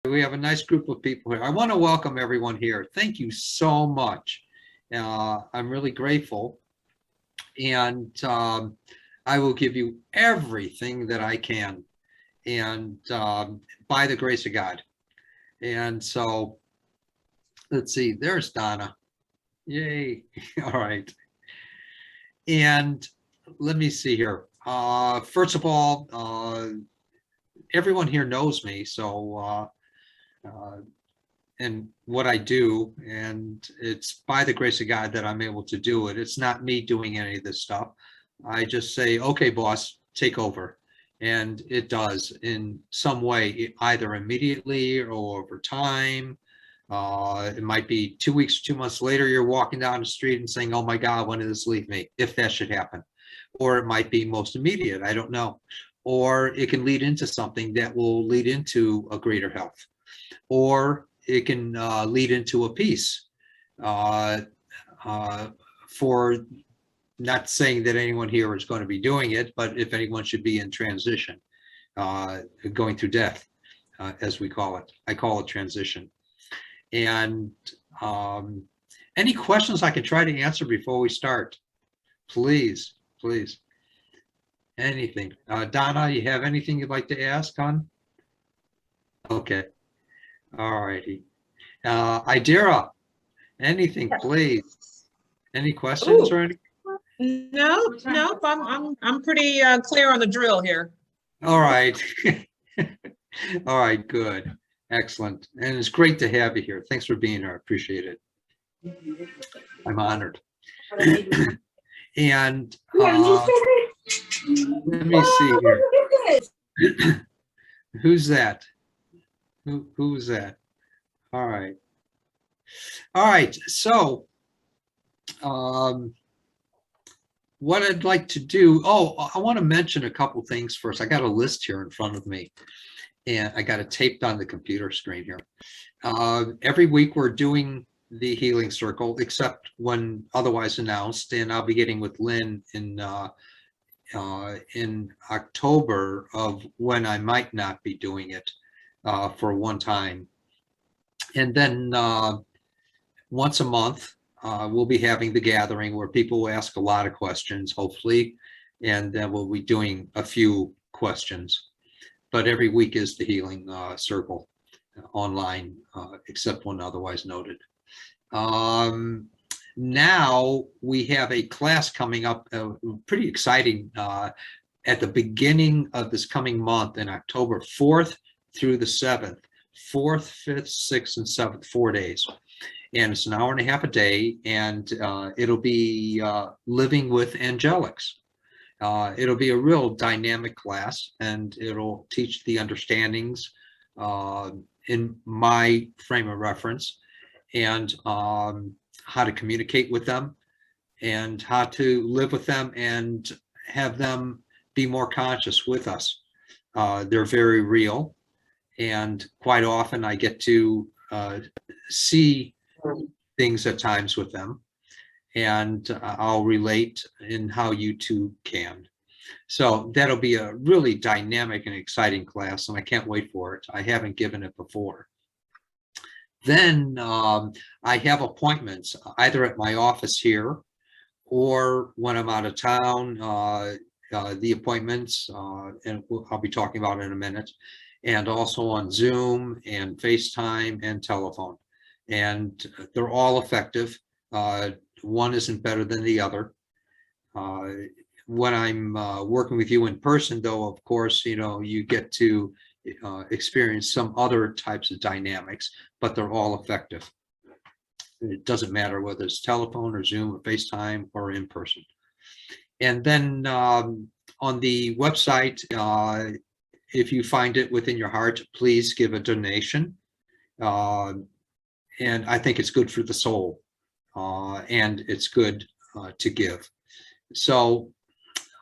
We have a nice group of people here. I want to welcome everyone here. Thank you so much. I'm really grateful. And I will give you everything that I can, and by the grace of God. And so, let's see, there's Donna. Yay. All right. And let me see here. First of all, everyone here knows me, so and what I do, and it's by the grace of God that I'm able to do it. It's not me doing any of this stuff. I just say, okay, boss, take over. And it does in some way, either immediately or over time. It might be 2 weeks, 2 months later, you're walking down the street and saying, oh my God, when did this leave me? If that should happen. Or it might be most immediate, I don't know. Or it can lead into something that will lead into a greater health. Or it can lead into a peace. For not saying that anyone here is going to be doing it, but if anyone should be in transition, going through death, as we call it. I call it transition. And any questions I can try to answer before we start? Please, please. Anything. Donna, you have anything you'd like to ask, hon? Okay. All righty. Idira, anything, please? Any questions or anything? No, I'm pretty clear on the drill here. All right. All right, good. Excellent. And it's great to have you here. Thanks for being here. I appreciate it. I'm honored. And let me see here. Who's that? Who's that? All right. All right. So what I'd like to do, I want to mention a couple things first. I got a list here in front of me, and I got it taped on the computer screen here. Every week we're doing the healing circle, except when otherwise announced, and I'll be getting with Lynn in October of when I might not be doing it for one time. And then once a month, we'll be having the gathering where people will ask a lot of questions, hopefully, and then we'll be doing a few questions. But every week is the healing circle online, except when otherwise noted. Now we have a class coming up, pretty exciting, at the beginning of this coming month in October 4th through the 7th, 4th, 5th, 6th, and 7th, 4 days. And it's an hour and a half a day, and it'll be living with Angelics. It'll be a real dynamic class, and it'll teach the understandings in my frame of reference, and how to communicate with them, and how to live with them, and have them be more conscious with us. They're very real, and quite often I get to see things at times with them, and I'll relate in how you too can. So that'll be a really dynamic and exciting class, and I can't wait for it. I haven't given it before. Then I have appointments either at my office here or when I'm out of town, the appointments, and I'll be talking about it in a minute, and also on Zoom and FaceTime and telephone. And they're all effective. One isn't better than the other. When I'm working with you in person, though, of course, you get to experience some other types of dynamics, but they're all effective. It doesn't matter whether it's telephone or Zoom or FaceTime or in person. And then on the website, if you find it within your heart, please give a donation. And I think it's good for the soul, and it's good to give. So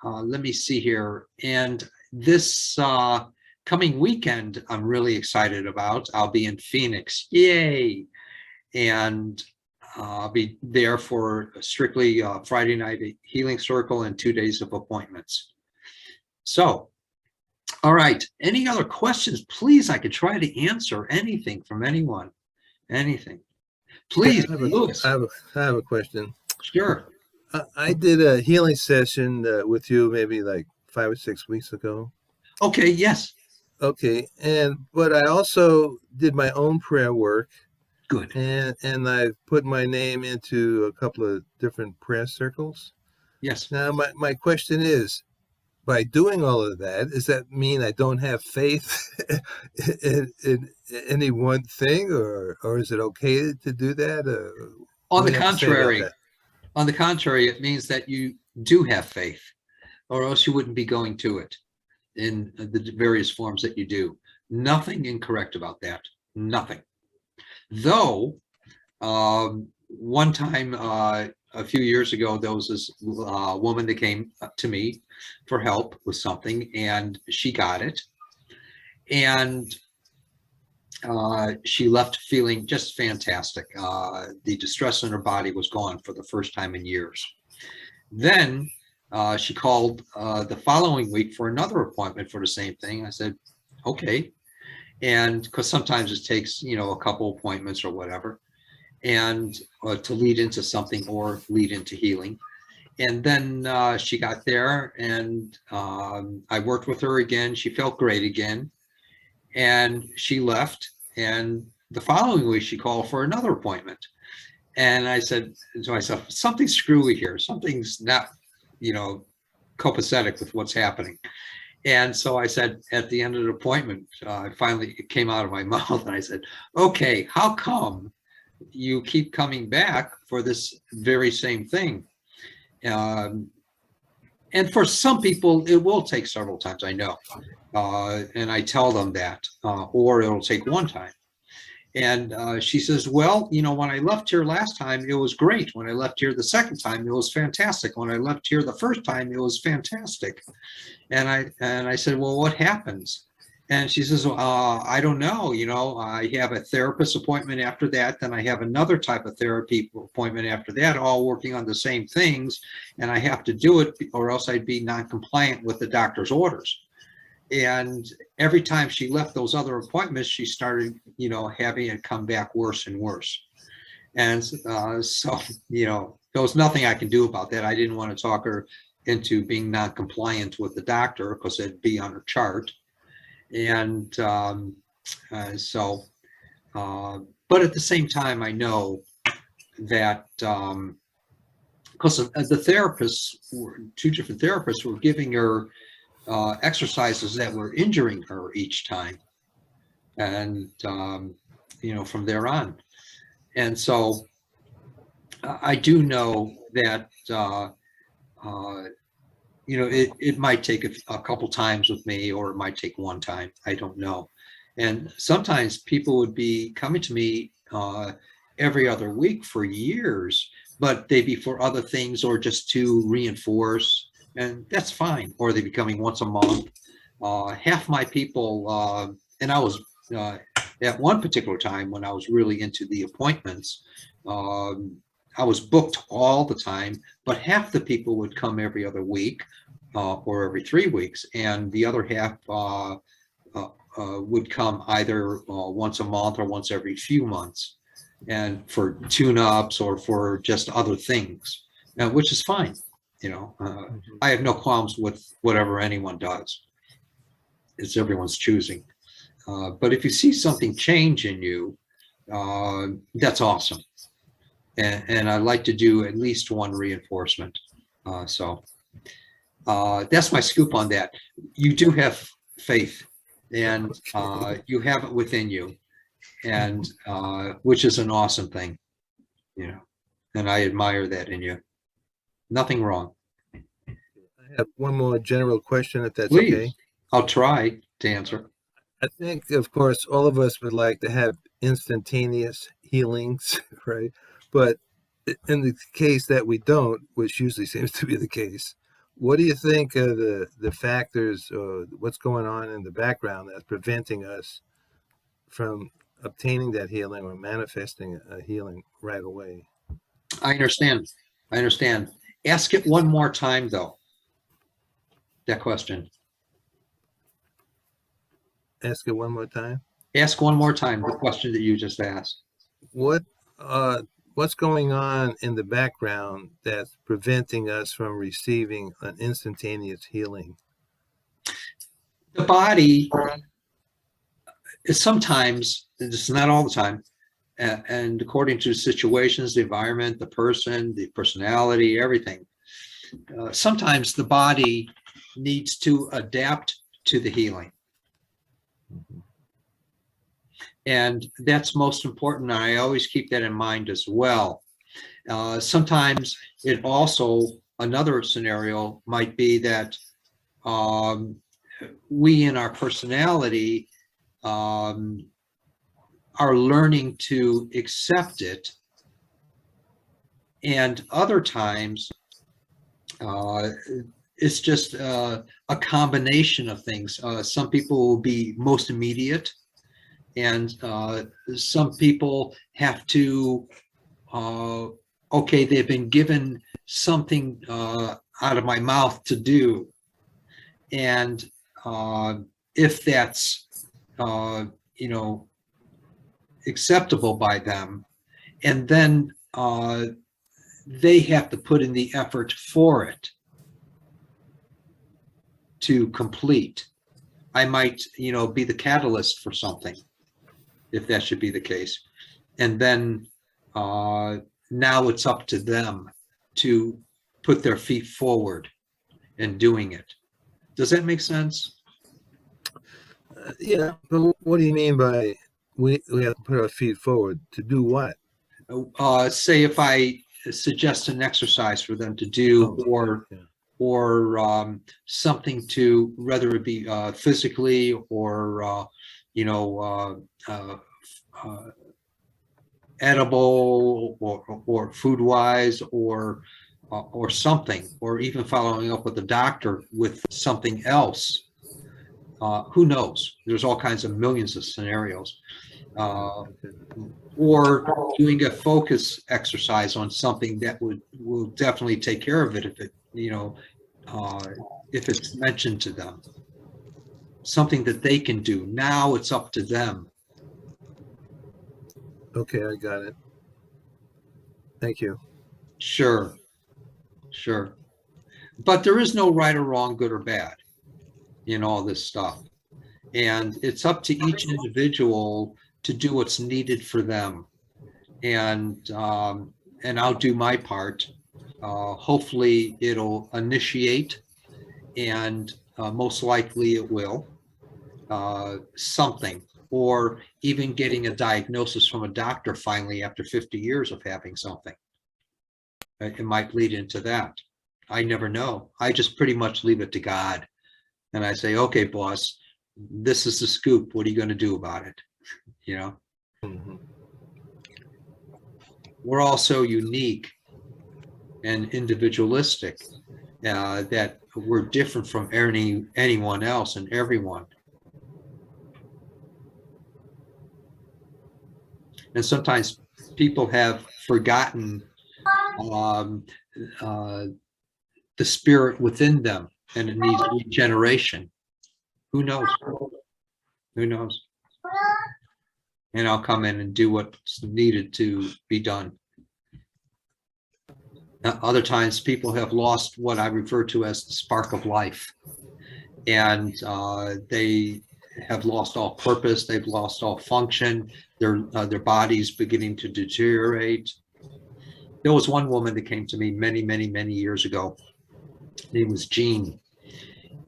let me see here. And this coming weekend, I'm really excited about. I'll be in Phoenix. Yay! And I'll be there for strictly Friday night healing circle and 2 days of appointments. So All right. Any other questions? Please, I could try to answer anything from anyone. Anything. Please, Lewis. I have a question. Sure. I did a healing session with you maybe like 5 or 6 weeks ago. Okay. Yes. Okay, but I also did my own prayer work, Good. and I put my name into a couple of different prayer circles. Yes. Now, my question is, by doing all of that, does that mean I don't have faith in any one thing, or is it okay to do that? On What the do you have to say about contrary, that? on the contrary, it means that you do have faith, or else you wouldn't be going to it in the various forms that you do. Nothing incorrect about that. Nothing. Though, one time, a few years ago, there was this woman that came to me for help with something, and she got it. And she left feeling just fantastic. The distress in her body was gone for the first time in years. Then she called the following week for another appointment for the same thing. I said, okay. And because sometimes it takes, a couple appointments or whatever, and to lead into something or lead into healing. And then she got there, and I worked with her again. She felt great again. And she left. And the following week, she called for another appointment. And I said to myself, something's screwy here. Something's not, copacetic with what's happening. And so I said, at the end of the appointment, finally it came out of my mouth, and I said, okay, how come you keep coming back for this very same thing? And for some people, it will take several times, I know. And I tell them that, or it'll take one time. And she says, well, when I left here last time, it was great. When I left here the second time, it was fantastic. When I left here the first time, it was fantastic. And I said, well, what happens? And she says, I don't know. I have a therapist appointment after that. Then I have another type of therapy appointment after that, all working on the same things. And I have to do it, or else I'd be non-compliant with the doctor's orders. And every time she left those other appointments, she started, having it come back worse and worse. And so, there was nothing I can do about that. I didn't want to talk her into being non-compliant with the doctor, because it'd be on her chart. And but at the same time, I know that because the therapists, two different therapists, were giving her exercises that were injuring her each time, and from there on. And so I do know that it might take a couple times with me, or it might take one time. I don't know. And sometimes people would be coming to me every other week for years, but they'd be for other things, or just to reinforce. And that's fine. Or they'd be coming once a month. Half my people, and I was at one particular time when I was really into the appointments, I was booked all the time, but half the people would come every other week or every 3 weeks, and the other half would come either once a month or once every few months, and for tune-ups or for just other things, which is fine. I have no qualms with whatever anyone does. It's everyone's choosing. But if you see something change in you, that's awesome. And I like to do at least one reinforcement. So that's my scoop on that. You do have faith, and you have it within you, and which is an awesome thing, and I admire that in you. Nothing wrong. I have one more general question, if that's Please. okay. I'll try to answer. I think, of course, all of us would like to have instantaneous healings, right? But in the case that we don't, which usually seems to be the case, what do you think are the factors, or what's going on in the background that's preventing us from obtaining that healing or manifesting a healing right away? I understand. Ask it one more time, though, that question. ask it one more time? Ask one more time the question that you just asked. What what's going on in the background that's preventing us from receiving an instantaneous healing? The body is sometimes, it's not all the time, and according to situations, the environment, the person, the personality, everything, sometimes the body needs to adapt to the healing. And that's most important. I always keep that in mind as well. Sometimes it also, another scenario might be that we in our personality are learning to accept it. And other times it's just a combination of things. Some people will be most immediate, and some people have to, okay, they've been given something out of my mouth to do. And if that's, you know, acceptable by them, and then they have to put in the effort for it to complete. I might, you know, be the catalyst for something, if that should be the case. And then now it's up to them to put their feet forward in doing it. Does that make sense? Yeah, but what do you mean by we have to put our feet forward to do what? Say if I suggest an exercise for them to do, or something to, whether it be physically or you know, edible or food wise, or something, or even following up with the doctor with something else. Who knows? There's all kinds of millions of scenarios. Or doing a focus exercise on something that will definitely take care of it if it, you know, if it's mentioned to them. Something that they can do. Now it's up to them. Okay, I got it. Thank you. Sure. Sure. But there is no right or wrong, good or bad in all this stuff. And it's up to each individual to do what's needed for them. And I'll do my part. Hopefully it'll initiate, and most likely it will, something, or even getting a diagnosis from a doctor finally after 50 years of having something. It might lead into that. I never know. I just pretty much leave it to God. And I say, okay, boss, this is the scoop. What are you going to do about it? You know? Mm-hmm. We're all so unique and individualistic that we're different from anyone else and everyone. And sometimes people have forgotten the spirit within them, and it needs regeneration. Who knows? Who knows? And I'll come in and do what's needed to be done. Other times people have lost what I refer to as the spark of life, and they have lost all purpose. They've lost all function. Their body's beginning to deteriorate. There was one woman that came to me many, many, many years ago. Her name was Jean.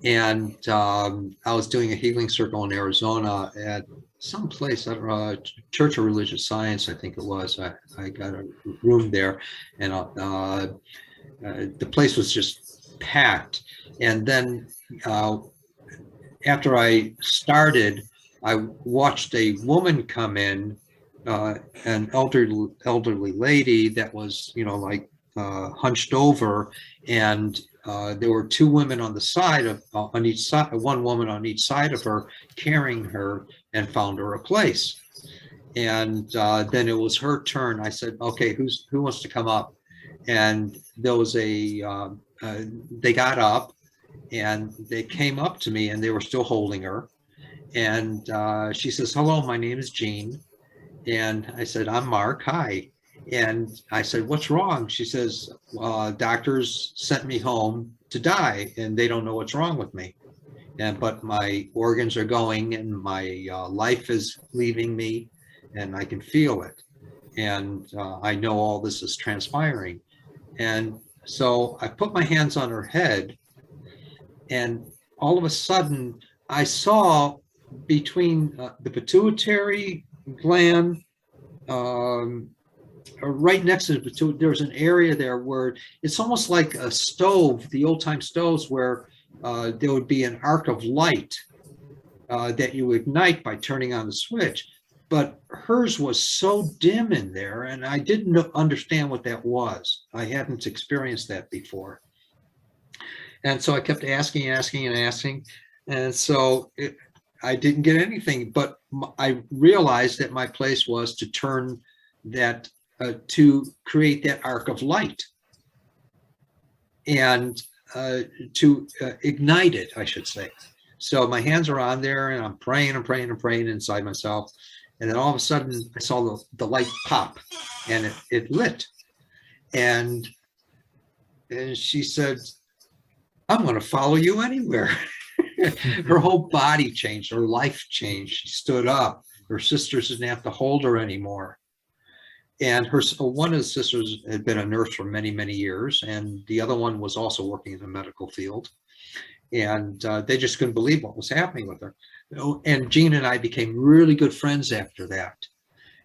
And I was doing a healing circle in Arizona at some place, I don't know, Church of Religious Science, I think it was. I got a room there, and the place was just packed. And then after I started, I watched a woman come in, an elderly lady that was, you know, like hunched over, and there were two women on the side of on each side, one woman on each side of her, carrying her, and found her a place. And then it was her turn. I said, okay, who wants to come up? And there was they got up and they came up to me, and they were still holding her. And she says, hello, my name is Jean. And I said, I'm Mark. Hi. And I said, what's wrong? She says, doctors sent me home to die and they don't know what's wrong with me. But my organs are going and my life is leaving me and I can feel it. And I know all this is transpiring. And so I put my hands on her head and all of a sudden I saw between the pituitary gland, right next to the pituitary, there's an area there where it's almost like a stove, the old time stoves where there would be an arc of light that you ignite by turning on the switch. But hers was so dim in there, and I didn't understand what that was. I hadn't experienced that before. And so I kept asking. And so I didn't get anything, but I realized that my place was to turn that, to create that arc of light and to ignite it, I should say. So my hands are on there and I'm praying inside myself. And then all of a sudden I saw the light pop and it lit. And she said, I'm going to follow you anywhere. Her whole body changed, her life changed. She stood up. Her sisters didn't have to hold her anymore. And one of the sisters had been a nurse for many, many years. And the other one was also working in the medical field. And they just couldn't believe what was happening with her. And Jean and I became really good friends after that.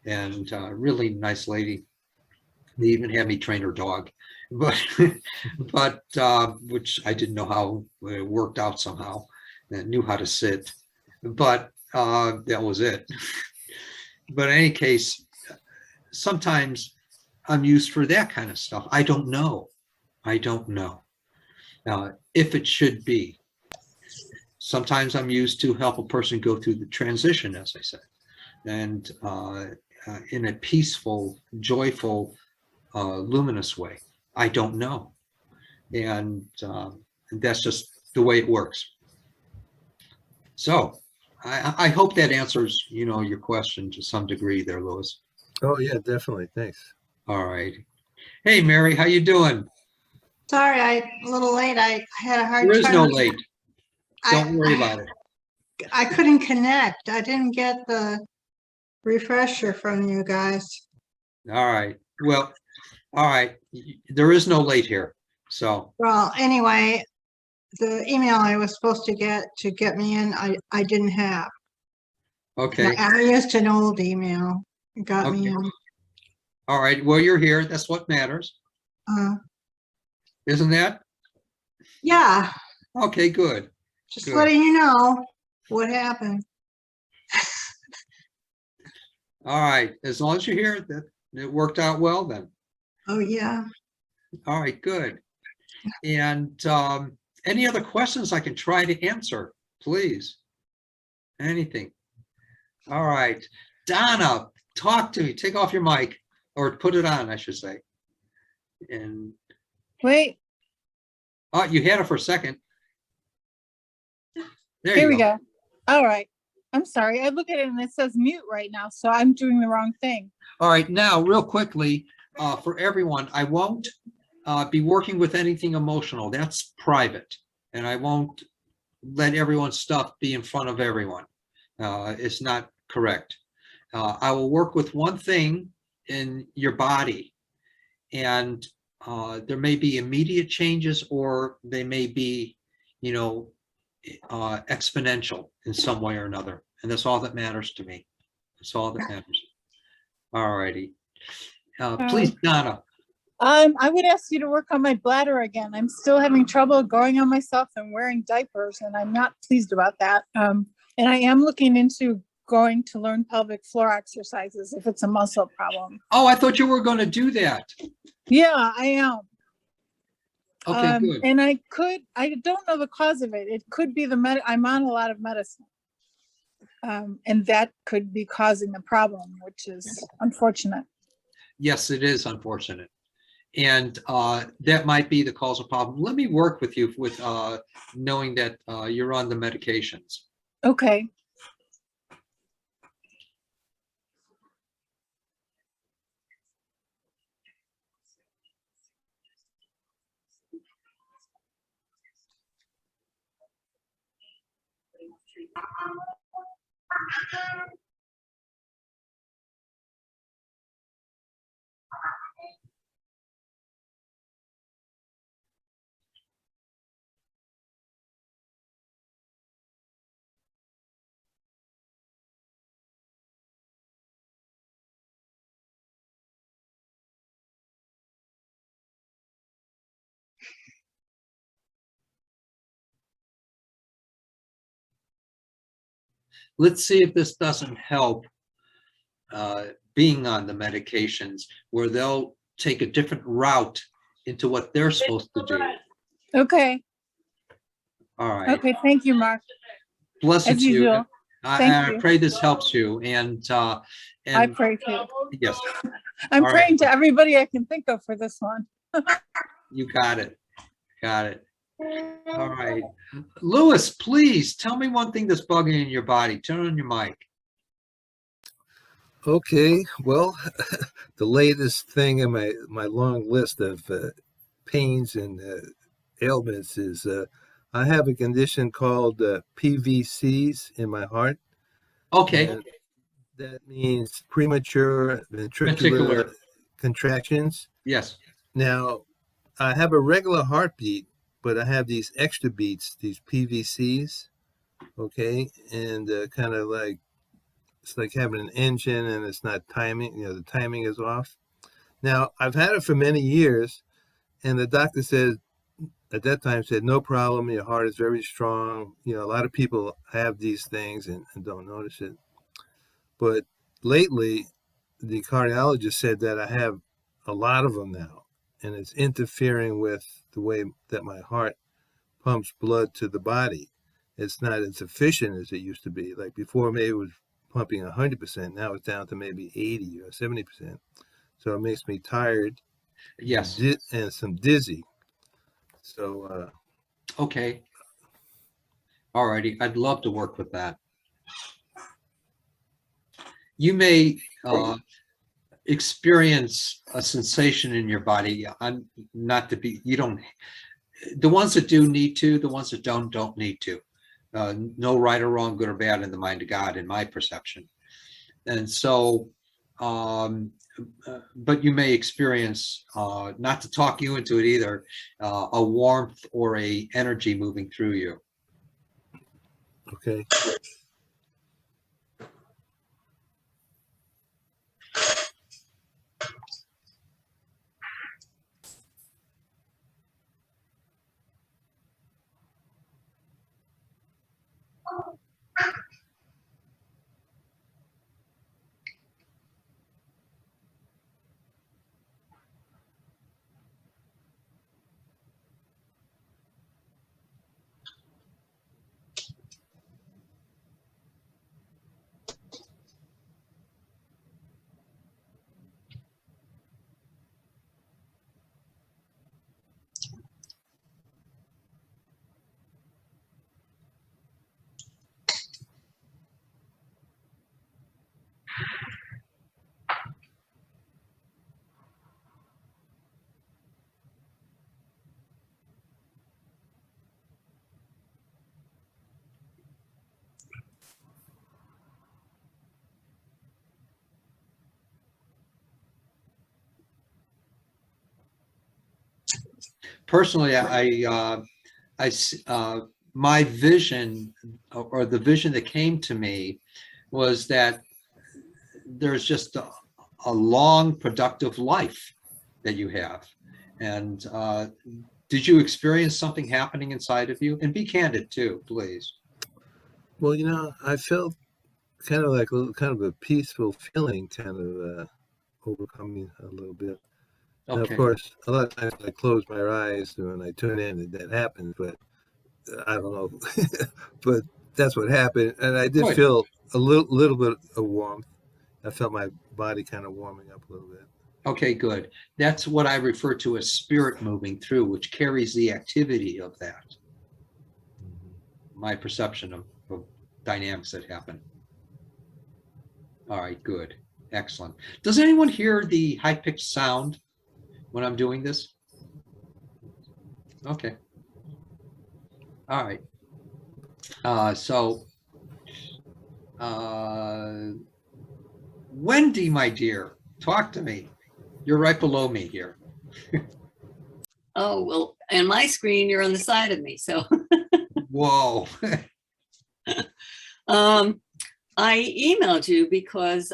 And really nice lady. They even had me train her dog, but which I didn't know how it worked out somehow. I knew how to sit, but that was it. But in any case, sometimes I'm used for that kind of stuff. I don't know. If it should be. Sometimes I'm used to help a person go through the transition, as I said, and in a peaceful, joyful, luminous way. I don't know. And that's just the way it works. So I hope that answers, your question to some degree there, Louis. Oh yeah, definitely. Thanks. All right. Hey, Mary, how you doing? Sorry, I'm a little late. I had a hard time. There is no late. Don't worry about it. I couldn't connect. I didn't get the refresher from you guys. All right. Well, all right. There is no late here. So. Well, anyway, the email I was supposed to get me in, I didn't have. Okay. I used an old email. It got me in. All right. Well, you're here. That's what matters. Isn't that? Yeah. Okay, good. Just letting you know what happened. All right. As long as you're here, that it worked out well then. Oh, yeah. All right, good. And any other questions I can try to answer, please? Anything? All right. Donna, talk to me. Take off your mic, or put it on, I should say. And wait, oh, you had it for a second. There here you we go. All right. I'm sorry. I look at it and it says mute right now, so I'm doing the wrong thing. All right. Now, real quickly, for everyone, I won't be working with anything emotional. That's private. And I won't let everyone's stuff be in front of everyone. It's not correct. I will work with one thing in your body, and there may be immediate changes, or they may be, exponential in some way or another. And that's all that matters to me. That's all that matters. All righty. Please, Donna. I would ask you to work on my bladder again. I'm still having trouble going on myself and wearing diapers, and I'm not pleased about that. And I am looking into going to learn pelvic floor exercises if it's a muscle problem. Oh, I thought you were going to do that. Yeah, I am. Okay, good. And I don't know the cause of it. It could be I'm on a lot of medicine. And that could be causing the problem, which is unfortunate. Yes, it is unfortunate. And that might be the causal problem. Let me work with you with knowing that you're on the medications. Okay. Let's see if this doesn't help being on the medications, where they'll take a different route into what they're supposed to do. Okay, All right. okay, thank you, Mark, Blessed as you. usual. Thank I you. pray this helps you. And I pray too. yes, I'm all right. praying to everybody I can think of for this one. You got it. Got it. All right. Louis, please tell me one thing that's bugging in your body. Turn on your mic. Okay, well, the latest thing in my long list of pains and ailments is I have a condition called PVCs in my heart. Okay. And that means premature ventricular Ventricular. contractions. Yes. Now, I have a regular heartbeat, but I have these extra beats, these PVCs, okay? And kind of like, it's like having an engine and it's not timing, the timing is off. Now, I've had it for many years, and the doctor said, at that time, said, no problem, your heart is very strong. A lot of people have these things and don't notice it. But lately, the cardiologist said that I have a lot of them now, and it's interfering with the way that my heart pumps blood to the body. It's not as efficient as it used to be. Like before, maybe it was pumping 100%. Now it's down to maybe 80 or 70%. So it makes me tired. Yes. And some dizzy. So okay. All righty. I'd love to work with that. You may experience a sensation in your body. I'm not to be, you don't, the ones that do need to, the ones that don't need to. No right or wrong, good or bad in the mind of God, in my perception. And so, but you may experience, not to talk you into it either, a warmth or a energy moving through you. okay. Personally, my vision, or the vision that came to me, was that there's just a long, productive life that you have. And did you experience something happening inside of you? And be candid too, please. Well, I felt kind of like kind of a peaceful feeling, kind of overcoming a little bit. And of Okay. course, a lot of times I close my eyes when I tune in, and that happens. But I don't know. But that's what happened, and I did Good. feel a little bit of warmth. I felt my body kind of warming up a little bit. Okay, good. That's what I refer to as spirit moving through, which carries the activity of that. My perception of dynamics that happen. All right, good. Excellent. Does anyone hear the high-pitched sound when I'm doing this? Okay. All right. So Wendy, my dear, talk to me. You're right below me here. Oh, well, on my screen, you're on the side of me. So Whoa. I emailed you because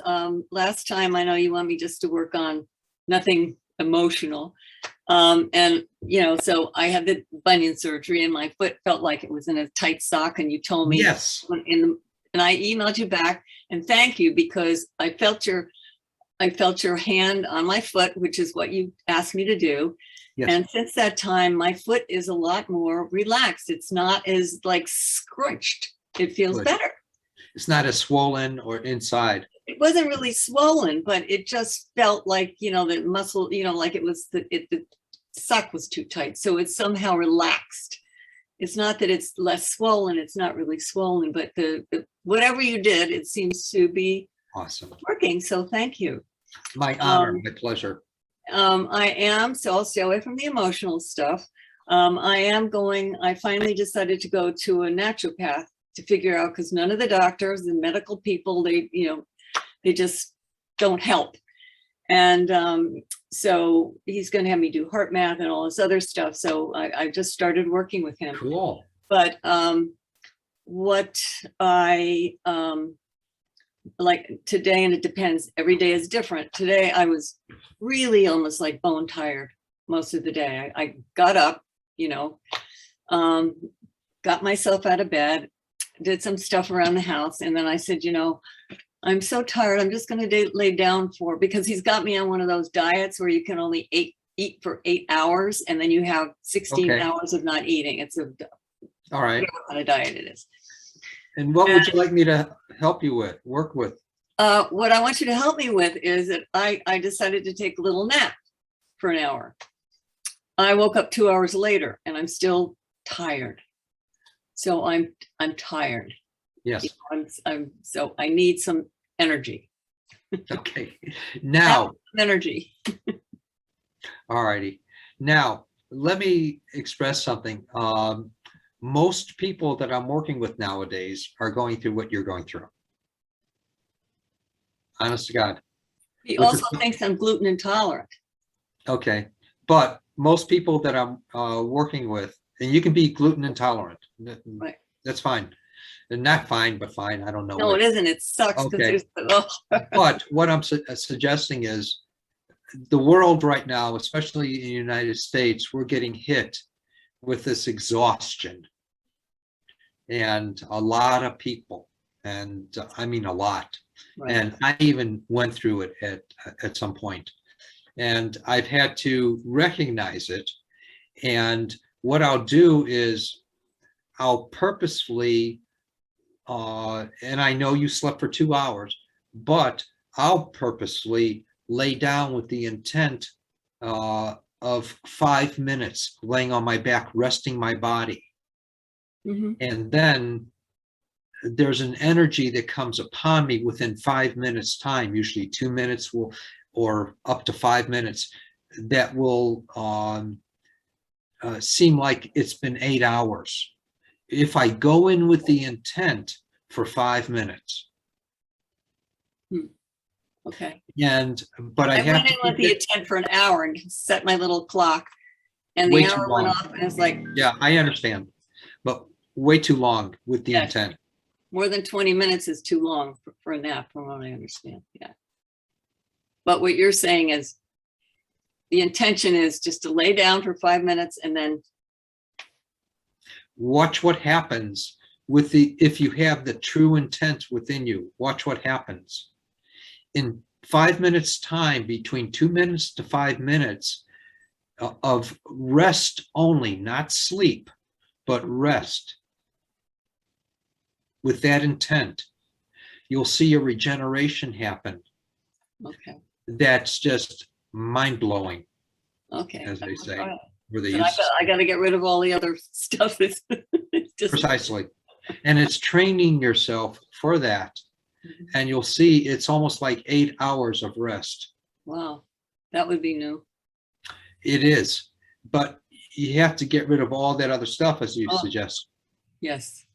last time I know you want me just to work on nothing emotional. And, you know, so I had the bunion surgery and my foot felt like it was in a tight sock. And you told me, Yes. and I emailed you back and thank you because I felt your hand on my foot, which is what you asked me to do. Yes. And since that time, my foot is a lot more relaxed. It's not as like scrunched. It feels Good. better. It's not as swollen or inside. It wasn't really swollen, but it just felt like, you know, the muscle, you know, like it was the sock was too tight. So it's somehow relaxed. It's not that it's less swollen. It's not really swollen, but the whatever you did, it seems to be Awesome. working. So thank you. My honor, my pleasure. I am, so I'll stay away from the emotional stuff. I finally decided to go to a naturopath to figure out, because none of the doctors and medical people, they just don't help. And so he's going to have me do heart math and all this other stuff. So I just started working with him. Cool. But what I like today, and it depends, every day is different. Today I was really almost like bone tired most of the day. I got up, you know, got myself out of bed, did some stuff around the house, and then I said, you know, I'm so tired, I'm just going to lay down because he's got me on one of those diets where you can only eat for 8 hours and then you have 16 Okay. hours of not eating. It's All right. what kind of diet it is. And what would you like me to help you with, work with? What I want you to help me with is that I decided to take a little nap for an hour. I woke up 2 hours later and I'm still tired. So I'm tired. Yes. So I need some energy. Okay. Now, Energy. all righty. Now, let me express something. Most people that I'm working with nowadays are going through what you're going through. Honest to God. He Which also is- thinks I'm gluten intolerant. Okay. But most people that I'm working with, and you can be gluten intolerant. Right. That's fine. And not fine, but fine. I don't know. No, which. it isn't. It sucks. Okay. Oh. But what I'm suggesting is the world right now, especially in the United States, we're getting hit with this exhaustion. And a lot of people, and I mean a lot. Right. And I even went through it at some point. And I've had to recognize it. And what I'll do is I'll purposefully, and I know you slept for 2 hours, but I'll purposely lay down with the intent of 5 minutes laying on my back, resting my body. Mhm. And then there's an energy that comes upon me within 5 minutes time, usually 2 minutes or up to 5 minutes, that will seem like it's been 8 hours. If I go in with the intent for 5 minutes. Okay. But I have went in to with keep the it- intent for an hour and set my little clock, and Way the too hour went long. off, and it's like Yeah, I understand, but way too long with the Yeah. intent. more than 20 minutes is too long for a nap, from what I understand. Yeah. But what you're saying is the intention is just to lay down for 5 minutes and then Watch what happens if you have the true intent within you. Watch what happens. In 5 minutes time, between 2 minutes to 5 minutes of rest only, not sleep, but rest. With that intent, you'll see a regeneration happen. okay. That's just mind-blowing, Okay. as they say. All right. Where they So use I got to get rid of all the other stuff. It's just precisely. And it's training yourself for that. Mhm. And you'll see it's almost like 8 hours of rest. Wow, that would be new. It is. But you have to get rid of all that other stuff, as you Oh. suggest. Yes.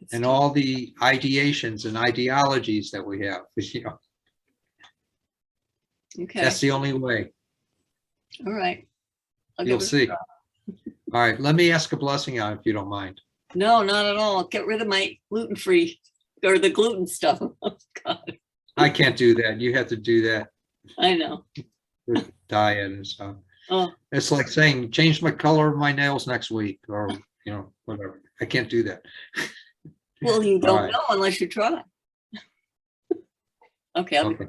It's and tough. all the ideations and ideologies that we have. You know, Okay, that's the only way. all right. I'll You'll give it a see. try. All right, let me ask a blessing on it, if you don't mind. No, not at all. Get rid of my gluten-free or the gluten stuff. Oh, God, I can't do that. You have to do that I know. with diet and stuff. Oh, It's like saying, change my color of my nails next week, or, you know, whatever. I can't do that. well, you All don't right. know unless you try. Okay, I'll be Okay.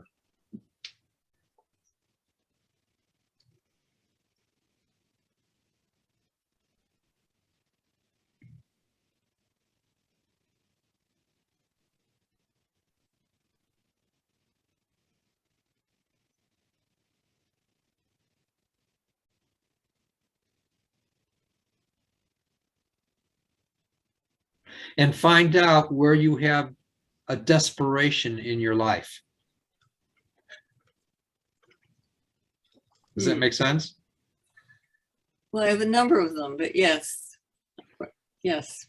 And find out where you have a desperation in your life. Does that make sense? Well, I have a number of them, but yes. Yes.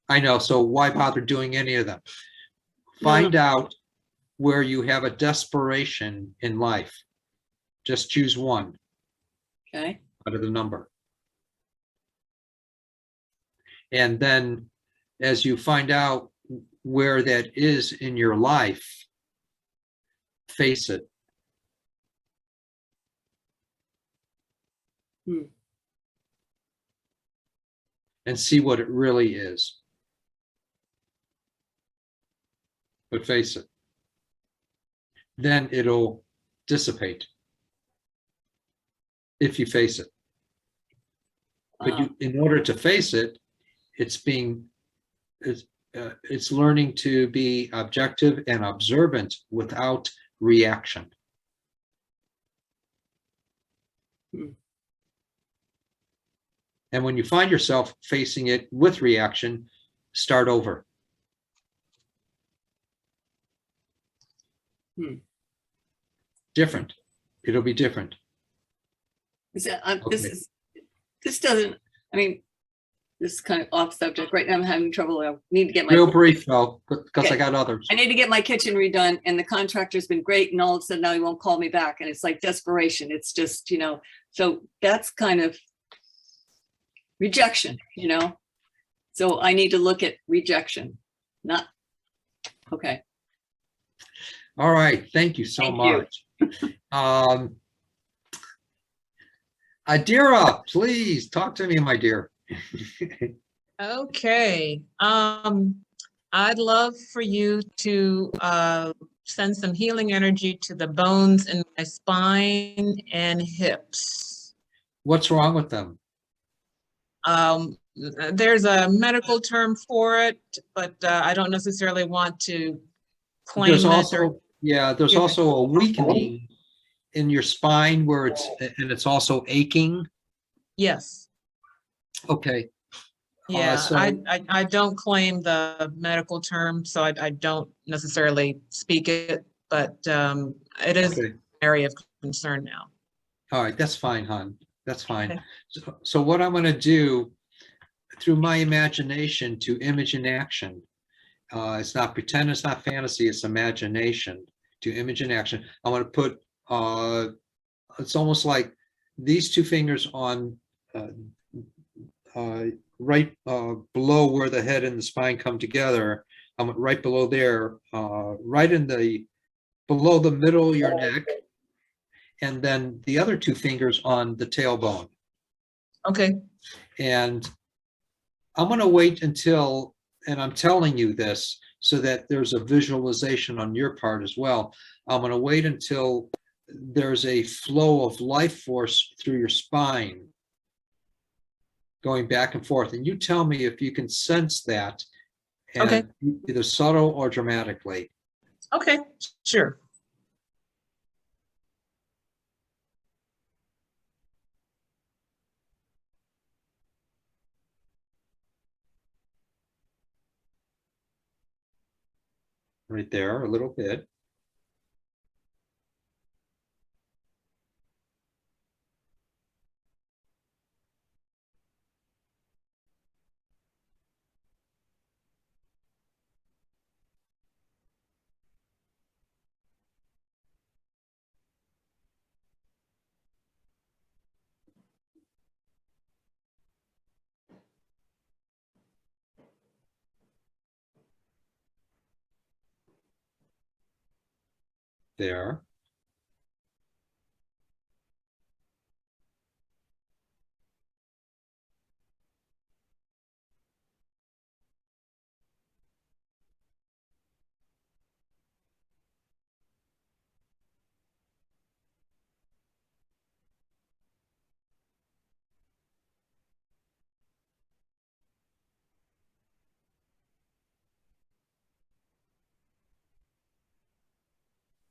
I know. So why bother doing any of them? No, Find out where you have a desperation in life. Just choose one Okay. out of the number. And then as you find out where that is in your life, face it. Hmm. And see what it really is. But face it. Then it'll dissipate if you face it. But you, in order to face it, it's learning to be objective and observant without reaction. Hmm. And when you find yourself facing it with reaction, start over. Hmm. Different. It'll be different. This Okay. this doesn't, I mean, this is kind of off subject. Right now I'm having trouble. I need to get my Real brief though, because I Okay. got others. I need to get my kitchen redone, and the contractor's been great, and all of a sudden now he won't call me back, and it's like desperation. It's just, you know, so that's kind of rejection, you know? So I need to look at rejection, not, okay. All right, thank you so Thank you. much. Adira, please talk to me, my dear. Okay, I'd love for you to send some healing energy to the bones in my spine and hips. What's wrong with them? There's a medical term for it, but I don't necessarily want to claim There's it or also, yeah, there's give it. also a weakening in your spine where it's also aching. Yes, Okay. yeah, So- I don't claim the medical term, so I don't necessarily speak it, but it is Okay. an area of concern now. All right, that's fine, hon. That's fine. Okay. So what I'm going to do through my imagination to image in action, it's not pretend, it's not fantasy, it's imagination to image in action. I want to put, it's almost like these two fingers on right below where the head and the spine come together. I'm right below there, right in the, below the middle of your neck. And then the other two fingers on the tailbone. Okay, And I'm going to wait until, and I'm telling you this so that there's a visualization on your part as well. I'm going to wait until there's a flow of life force through your spine going back and forth. And you tell me if you can sense that, and Okay. either subtle or dramatically. okay, sure. Right there, a little bit. there.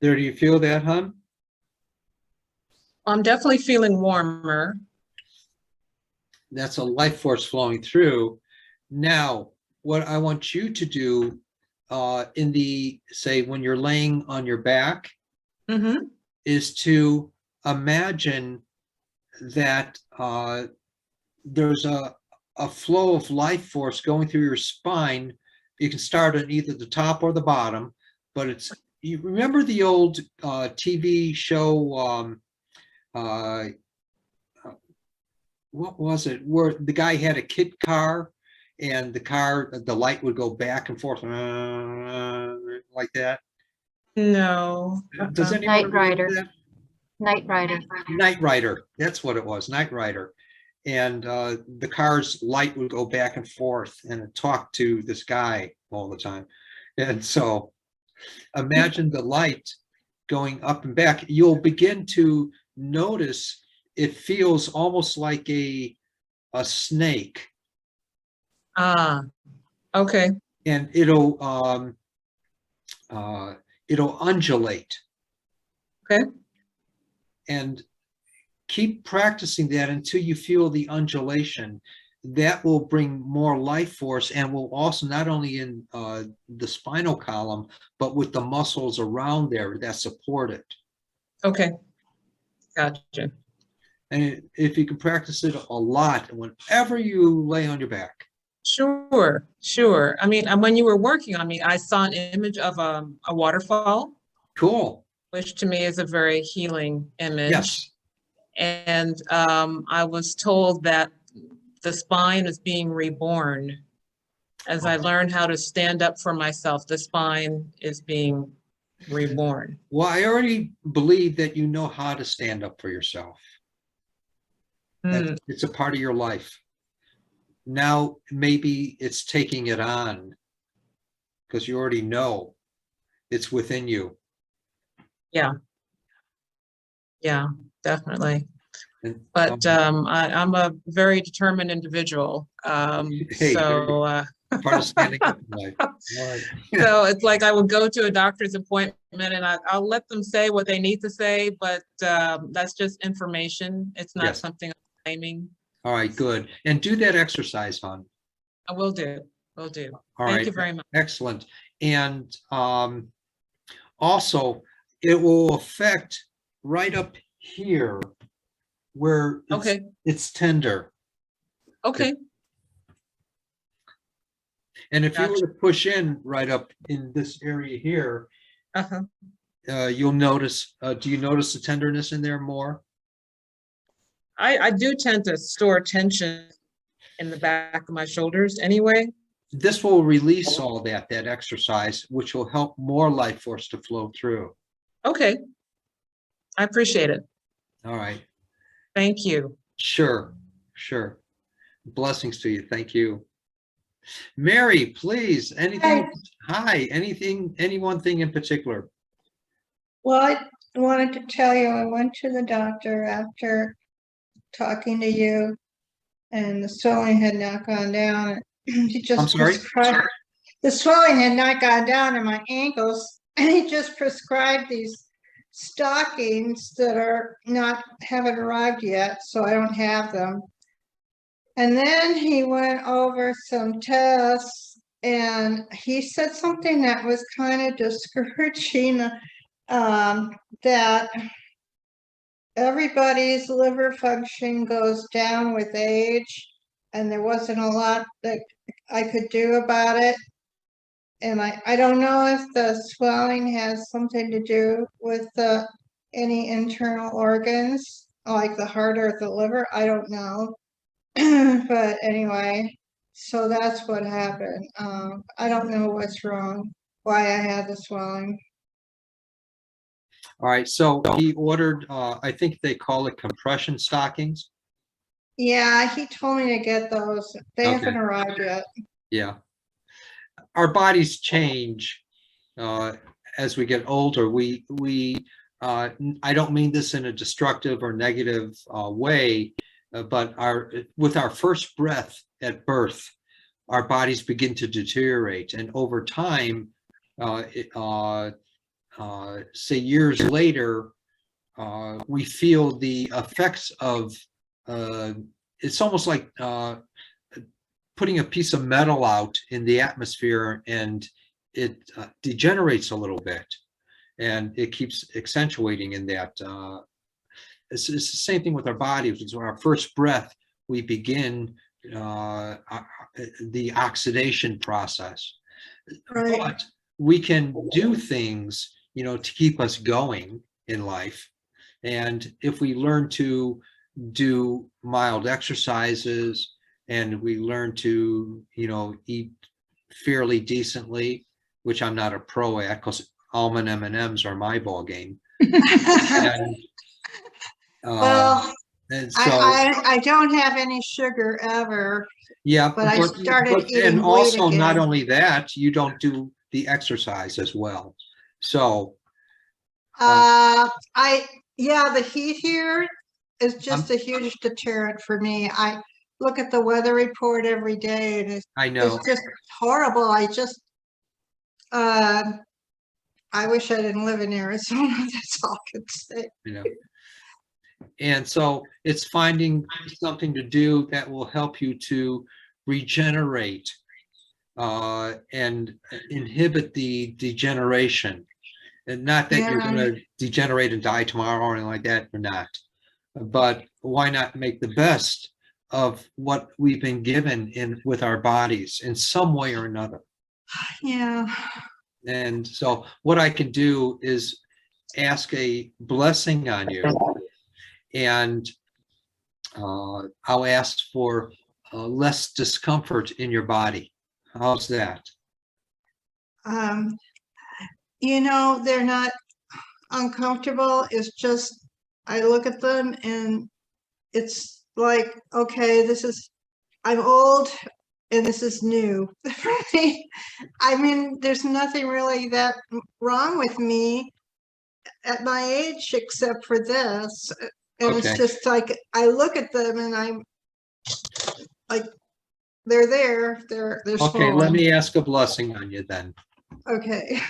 There, do you feel that, hon? I'm definitely feeling warmer. That's a life force flowing through. Now, what I want you to do in the, say, when you're laying on your back, Mm-hmm. is to imagine that there's a flow of life force going through your spine. You can start at either the top or the bottom, but it's, you remember the old TV show, what was it, where the guy had a kit car and the light would go back and forth like that? No. Does uh-uh. anyone Knight Rider. remember that? Knight Rider. Knight Rider, that's what it was, Knight Rider. And the car's light would go back and forth and it talked to this guy all the time. And so imagine the light going up and back. You'll begin to notice it feels almost like a snake, Ah, okay. and it'll undulate. Okay. And keep practicing that until you feel the undulation. That will bring more life force and will also not only in the spinal column, but with the muscles around there that support it. Okay. Gotcha. And if you can practice it a lot, whenever you lay on your back. Sure, sure. I mean, when you were working on me, I saw an image of a waterfall, Cool. which to me is a very healing image. Yes. And I was told that the spine is being reborn. As I learned how to stand up for myself, the spine is being reborn. Well, I already believe that you know how to stand up for yourself. Mm, It's a part of your life. Now, maybe it's taking it on because you already know it's within you. yeah, definitely. And, But I'm a very determined individual. Hey, So part of standing up in life. All right. so it's like I would go to a doctor's appointment and I'll let them say what they need to say, but that's just information. It's not Yes. something I'm claiming. All right, good. And do that exercise, hon. I will do. Will do. All Thank right. you very much. Excellent. And also, it will affect right up here where Okay. it's tender. Okay. And if you were Gotcha. to push in right up in this area here, Uh-huh. you'll notice, do you notice the tenderness in there more? I do tend to store tension in the back of my shoulders anyway. This will release all that exercise, which will help more life force to flow through. Okay. I appreciate it. All right. Thank you. Sure. Sure. Blessings to you. Thank you. Mary, please, anything? Hi, anything, any one thing in particular? Well, I wanted to tell you, I went to the doctor after talking to you, and the swelling had not gone down. He just I'm sorry? prescribed, the swelling had not gone down in my ankles, and he just prescribed these stockings that haven't arrived yet, so I don't have them. And then he went over some tests, and he said something that was kind of discouraging, that everybody's liver function goes down with age, and there wasn't a lot that I could do about it. And I don't know if the swelling has something to do with any internal organs, like the heart or the liver. I don't know. But anyway, so that's what happened. I don't know what's wrong, why I had the swelling. All right, so he ordered, I think they call it compression stockings. Yeah, he told me to get those. They Okay. haven't arrived yet. Yeah. Our bodies change as we get older. I don't mean this in a destructive or negative way, but with our first breath at birth, our bodies begin to deteriorate, and over time, say years later, we feel the effects of. It's almost like putting a piece of metal out in the atmosphere, and it degenerates a little bit, and it keeps accentuating in that. It's the same thing with our bodies. It's our first breath, we begin the oxidation process. Right. But we can do things, to keep us going in life. And if we learn to do mild exercises, and we learn to, eat fairly decently, which I'm not a pro at, because almond M&Ms are my ball game. And, Well, and so, I don't have any sugar ever. yeah, but I started eating and wheat also not again. only that, you don't do the exercise as well. So, Yeah, the heat here is just a huge deterrent for me. I look at the weather report every day and I know. it's just horrible. I wish I didn't live in Arizona. That's all I can say. And so it's finding something to do that will help you to regenerate and inhibit the degeneration. And not that you're going to degenerate and die tomorrow or anything like that, or not. But why not make the best of what we've been given with our bodies in some way or another? Yeah. And so what I can do is ask a blessing on you, and I'll ask for less discomfort in your body. How's that? They're not uncomfortable. It's just, I look at them and it's like, okay, I'm old and this is new for me. I mean, there's nothing really that wrong with me at my age except for this. And Okay. it's just like, I look at them and I'm like, they're there. They're Okay, let swollen. me ask a blessing on you then. Okay.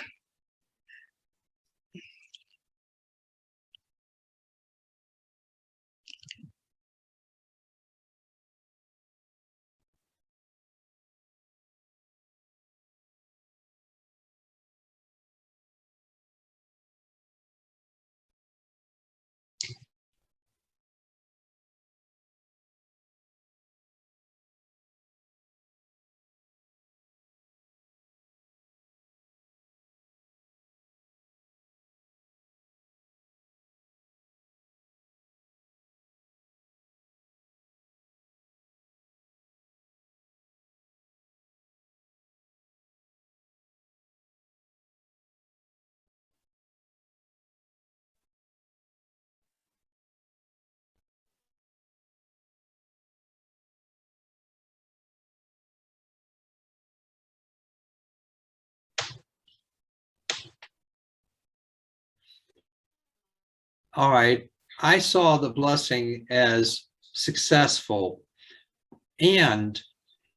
All right, I saw the blessing as successful, and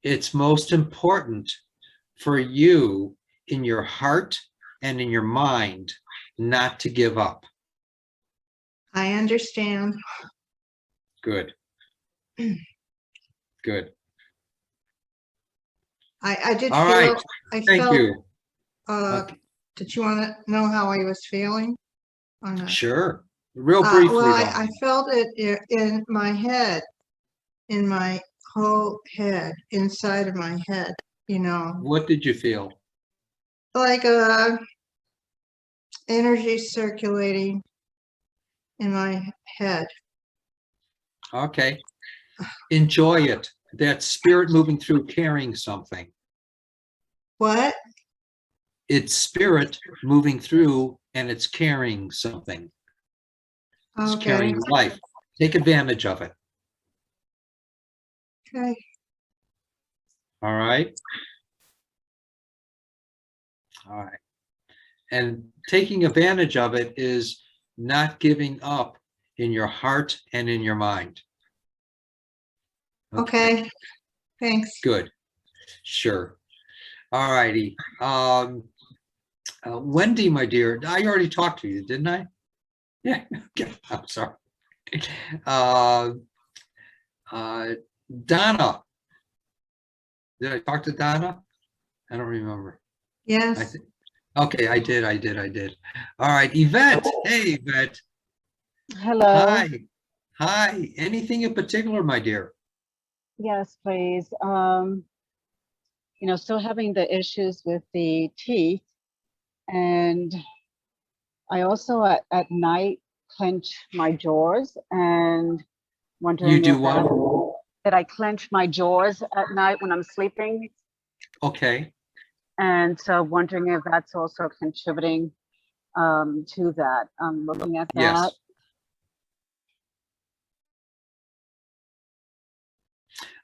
it's most important for you in your heart and in your mind not to give up. I understand. Good. Good. I did All feel, right. I Thank felt, you. did you want to know how I was feeling? Or not? Sure. Real briefly, Well, though. I felt it in my head, in my whole head, inside of my head, What did you feel? like energy circulating in my head. Okay. Enjoy it. That spirit moving through, carrying something. What? It's spirit moving through and it's carrying something. It's Okay, carrying life. Take advantage of it. okay, All right. All right. And taking advantage of it is not giving up in your heart and in your mind. okay, thanks. Good. Sure. All righty. Wendy, my dear, I already talked to you, didn't I? Yeah. Okay. I'm sorry. Uh, Donna. Did I talk to Donna? I don't remember. I Yes, think. Okay, I did. All right, Yvette. Hey, Yvette. Hello. Hi. Hi. Anything in particular, my dear? Yes, please. Still having the issues with the teeth, and I also at night clench my jaws and You wondering do if what? that I clench my jaws at night when I'm sleeping, Okay. and so wondering if that's also contributing to that. I'm looking at that. Yes.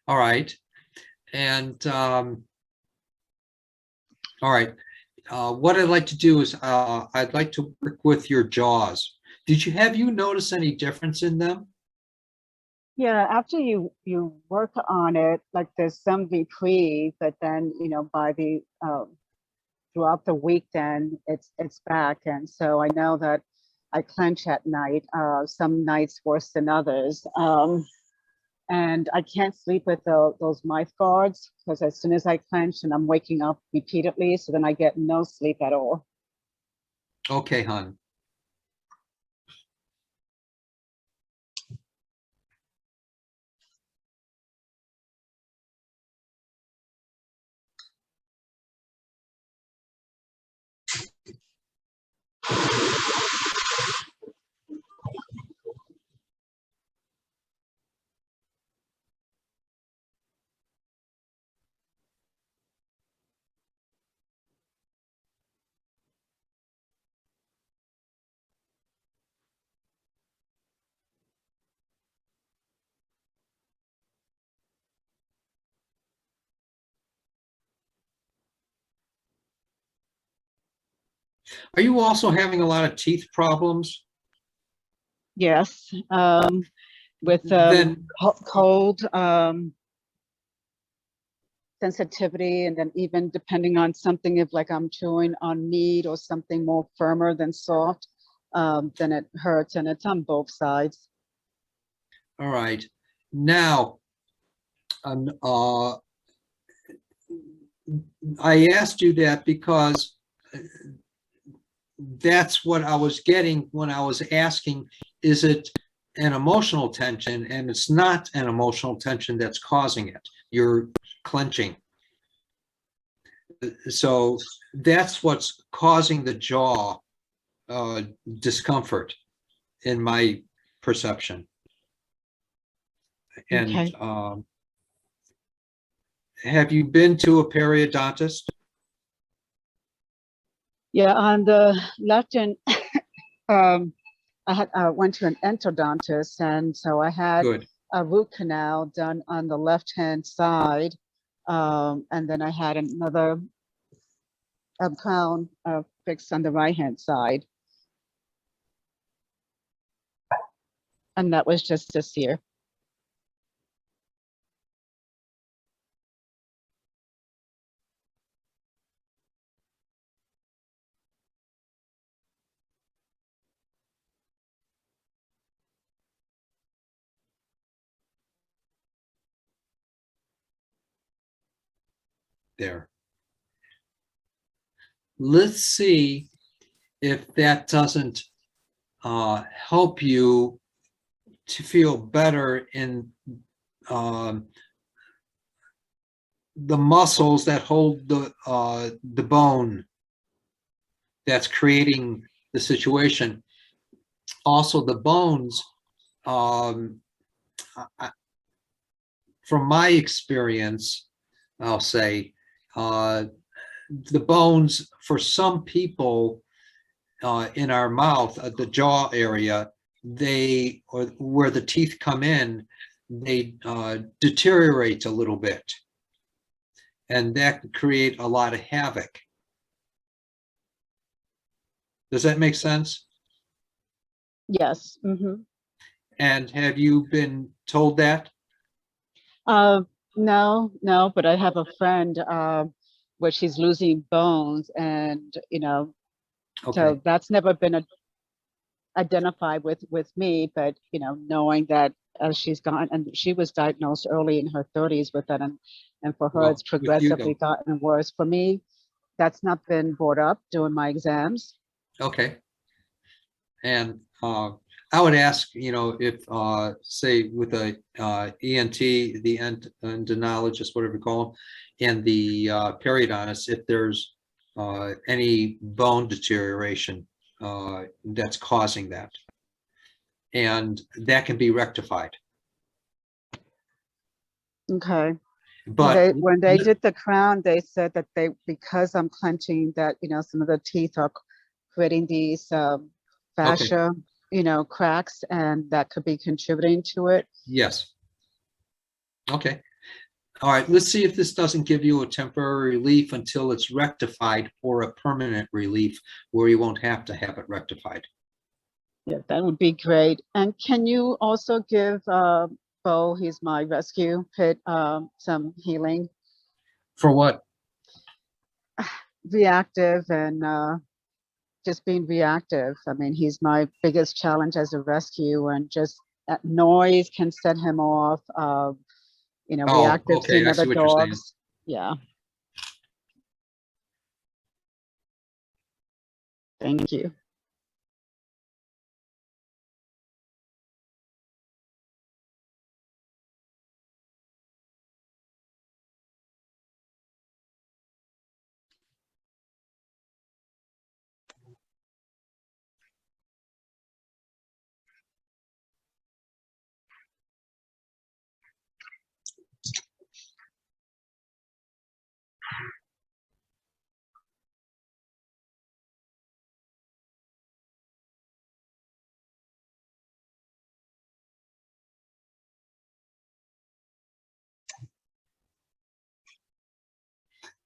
All right. And all right. What I'd like to do is I'd like to work with your jaws. Have you noticed any difference in them? Yeah, after you work on it, like there's some reprieve, but then by the throughout the week, then it's back. And so I know that I clench at night, some nights worse than others. And I can't sleep with those mouth guards because as soon as I clench and I'm waking up repeatedly, so then I get no sleep at all. Okay, hon. Are you also having a lot of teeth problems? Yes, with Then, cold sensitivity, and then even depending on something, if like I'm chewing on meat or something more firmer than soft, then it hurts, and it's on both sides. all right. Now, I asked you that because that's what I was getting when I was asking, is it an emotional tension? And it's not an emotional tension that's causing it. You're clenching. So that's what's causing the jaw discomfort in my perception. And Okay. have you been to a periodontist? Yeah, on the left end, I went to an endodontist, and so I had Good. a root canal done on the left-hand side, and then I had another crown fixed on the right-hand side, and that was just this year. There. Let's see if that doesn't help you to feel better in the muscles that hold the bone that's creating the situation. Also, the bones, from my experience, I'll say, the bones for some people in our mouth, the jaw area, or where the teeth come in, they deteriorate a little bit. And that can create a lot of havoc. Does that make sense? Yes. Mm-hmm. And have you been told that? No, but I have a friend where she's losing bones, and Okay. so that's never been identified with me, but knowing that as she's gone, and she was diagnosed early in her 30s with that, and for her Well, it's with you, progressively though. gotten worse. For me, that's not been brought up during my exams. Okay. And I would ask, if say with a ENT, the endocrinologist, whatever you call them, and the periodontist, if there's any bone deterioration that's causing that, and that can be rectified. Okay. But When they did the crown, they said that because I'm clenching, that some of the teeth are creating these fascia, cracks, and that could be contributing to it. yes. Okay. All right. Let's see if this doesn't give you a temporary relief until it's rectified, or a permanent relief where you won't have to have it rectified. Yeah, that would be great. And can you also give Bo, he's my rescue pit, some healing? For what? Reactive and just being reactive. I mean, he's my biggest challenge as a rescue, and just that noise can set him off. Oh, Reactive, okay. seeing I see other what you're saying. dogs. Yeah. Thank you.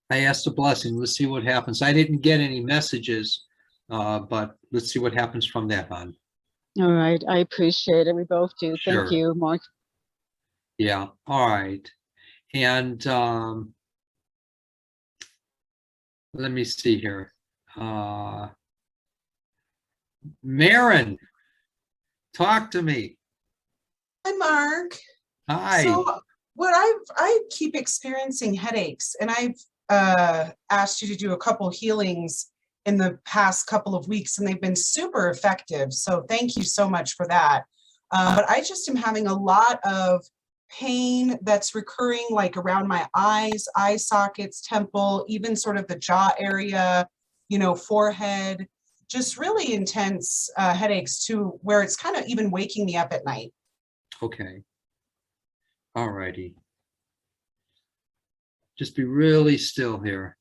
I asked a blessing. Let's see what happens. I didn't get any messages, but let's see what happens from that on. All right. I appreciate it. We both do. Thank Sure. you, Mark. Yeah. All right. And let me see here. Maren, talk to me. Hi, Mark. Hi. So I keep experiencing headaches, and I've asked you to do a couple healings in the past couple of weeks, and they've been super effective. So thank you so much for that. But I just am having a lot of pain that's recurring, like around my eyes, eye sockets, temple, even sort of the jaw area, forehead, just really intense headaches too, where it's kind of even waking me up at night. Okay. All righty. Just be really still here.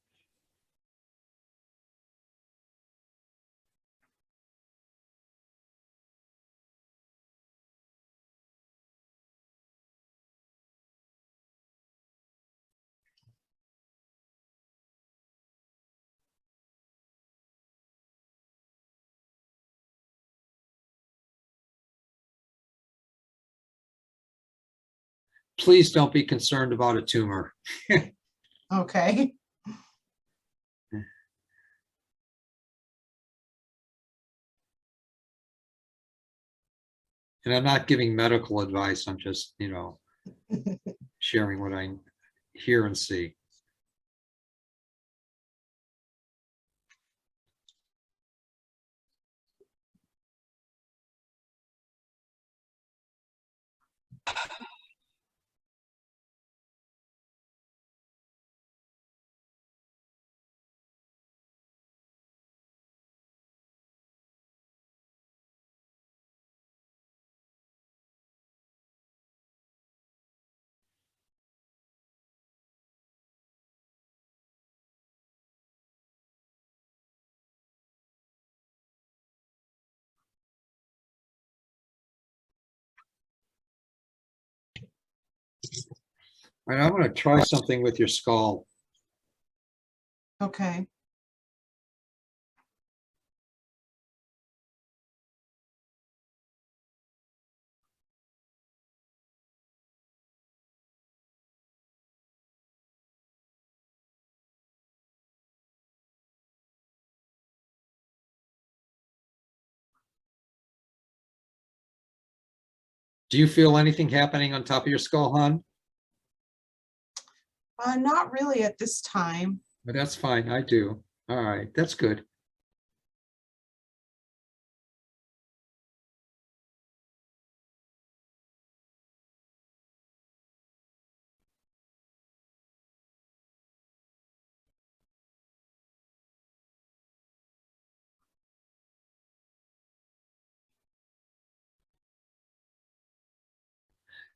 Please don't be concerned about a tumor. Okay. And I'm not giving medical advice. I'm just, sharing what I hear and see. All right, I'm going to try something with your skull. Okay. Do you feel anything happening on top of your skull, hon? Not really at this time. But that's fine. I do. All right, that's good.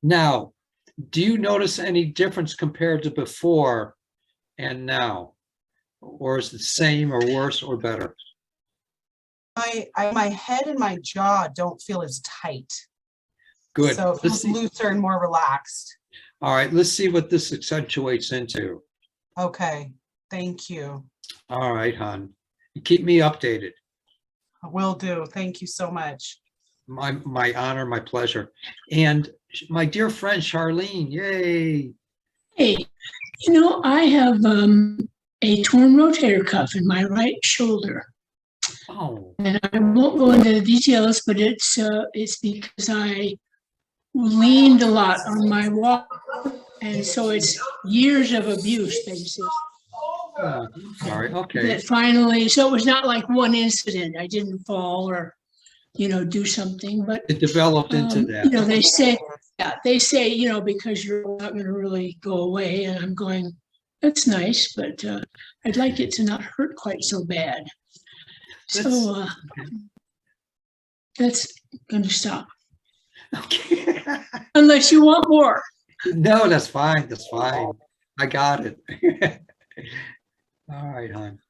Now, do you notice any difference compared to before and now? Or is it the same or worse or better? My head and my jaw don't feel as tight. Good. So it Let's feels see. looser and more relaxed. All right, let's see what this accentuates into. Okay, thank you. All right, hon. Keep me updated. Will do. Thank you so much. My honor, my pleasure. And my dear friend Charlene, yay. Hey, I have a torn rotator cuff in my right shoulder. Oh, And I won't go into the details, but it's because I leaned a lot on my walk. And so it's years of abuse, basically. oh, sorry. Okay. That finally, so it was not like one incident. I didn't fall or, do something, but It developed into that. they say, because you're not going to really go away. And I'm going, that's nice, but I'd like it to not hurt quite so bad. So that's going to stop. Okay. Unless you want more. No, that's fine. That's fine. I got it. All right, hon.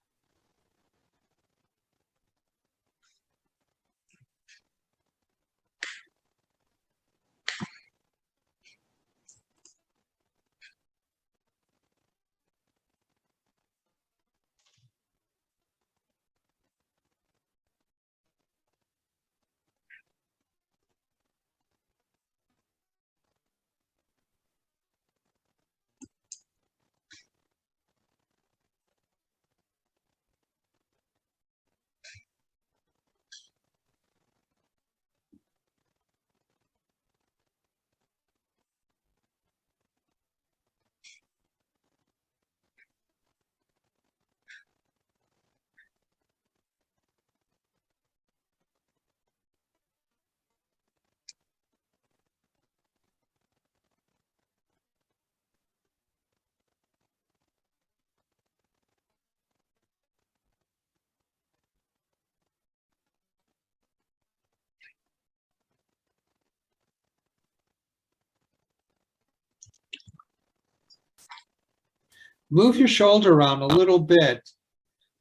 Move your shoulder around a little bit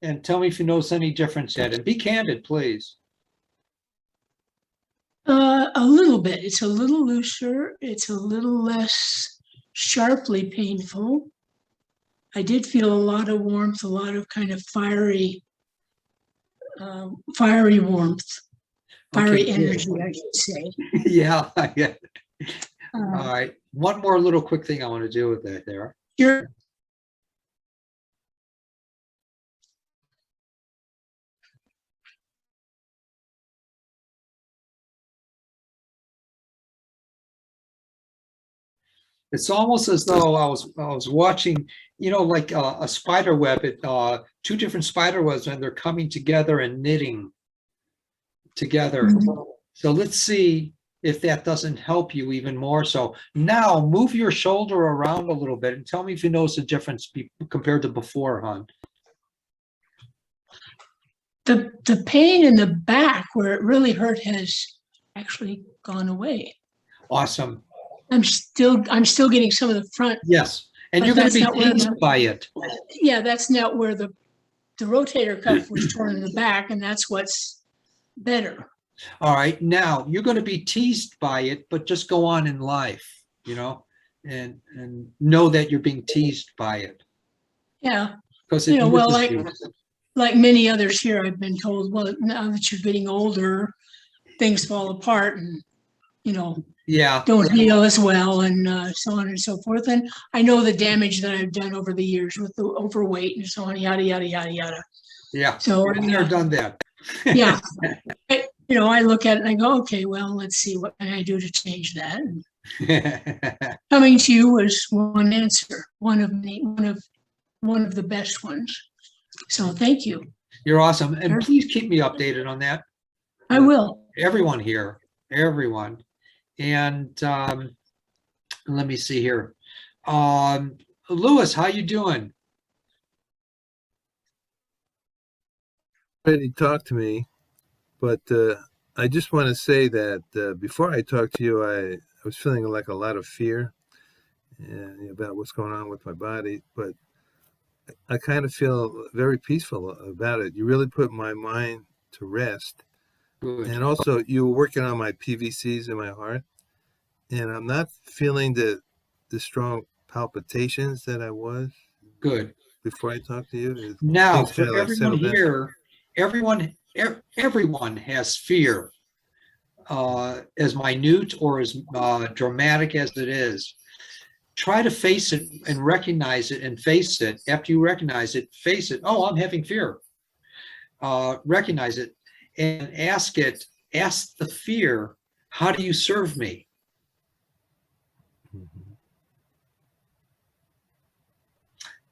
and tell me if you notice any difference yet. And be candid, please. A little bit. It's a little looser. It's a little less sharply painful. I did feel a lot of warmth, a lot of kind of fiery warmth, fiery Okay, good. energy, I should say. Yeah, yeah. All Uh, right. One more little quick thing I want to do with that there. Sure. It's almost as though I was watching, like a spider web, two different spider webs, and they're coming together and knitting together. Mhm. So let's see if that doesn't help you even more. So now move your shoulder around a little bit and tell me if you notice a difference compared to before, hon. The pain in the back where it really hurt has actually gone away. Awesome. I'm still getting some of the front. Yes. And But you're going that's to not be where teased by it. Yeah, that's not where the rotator cuff was torn in the back, and that's what's better. All right. Now you're going to be teased by it, but just go on in life, and know that you're being teased by it. Yeah, Because you it know, well, uses you. like many others here, I've been told, well, now that you're getting older, things fall apart and, you know, Yeah, don't heal as well and so on and so forth. And I know the damage that I've done over the years with the overweight and so on, yada, yada, yada, yada. yeah. So, Been there, done that. yeah, you know, I look at it and I go, okay, well, let's see, what can I do to change that? And coming to you was one answer, one of the best ones. So thank you. You're awesome. And please keep me updated on that. I will. Everyone here, everyone. And let me see here. Louis, how you doing? Ready to talk to me, but I just want to say that before I talk to you, I was feeling like a lot of fear about what's going on with my body, but I kind of feel very peaceful about it. You really put my mind to rest. Good. And also, you were working on my PVCs in my heart, and I'm not feeling the strong palpitations that I was Good. before I talked to you. Now, Things kinda for like everyone settled down. here, everyone has fear, as minute or as dramatic as it is. Try to face it and recognize it and face it. After you recognize it, face it. Oh, I'm having fear. Recognize it and ask the fear, how do you serve me? Mhm.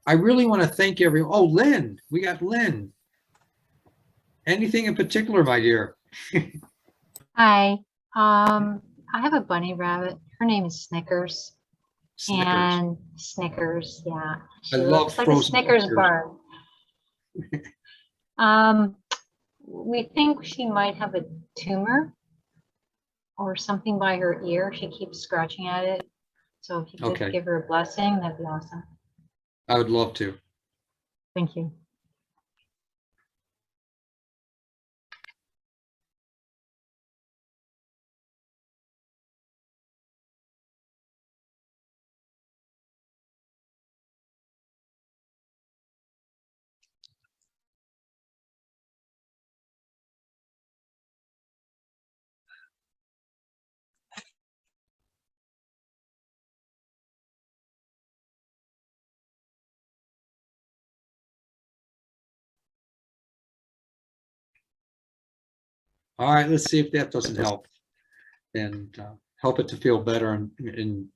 I really want to thank everyone. Oh, Lynn, we got Lynn. Anything in particular, my dear? Hi. I have a bunny rabbit. Her name is Snickers. Snickers. And Snickers, yeah. She love looks like a frozen Snickers Snickers. bar. We think she might have a tumor or something by her ear. She keeps scratching at it. So if you could Okay. give her a blessing, that'd be awesome. I would love to. Thank you. All right, let's see if that doesn't help. And help it to feel better and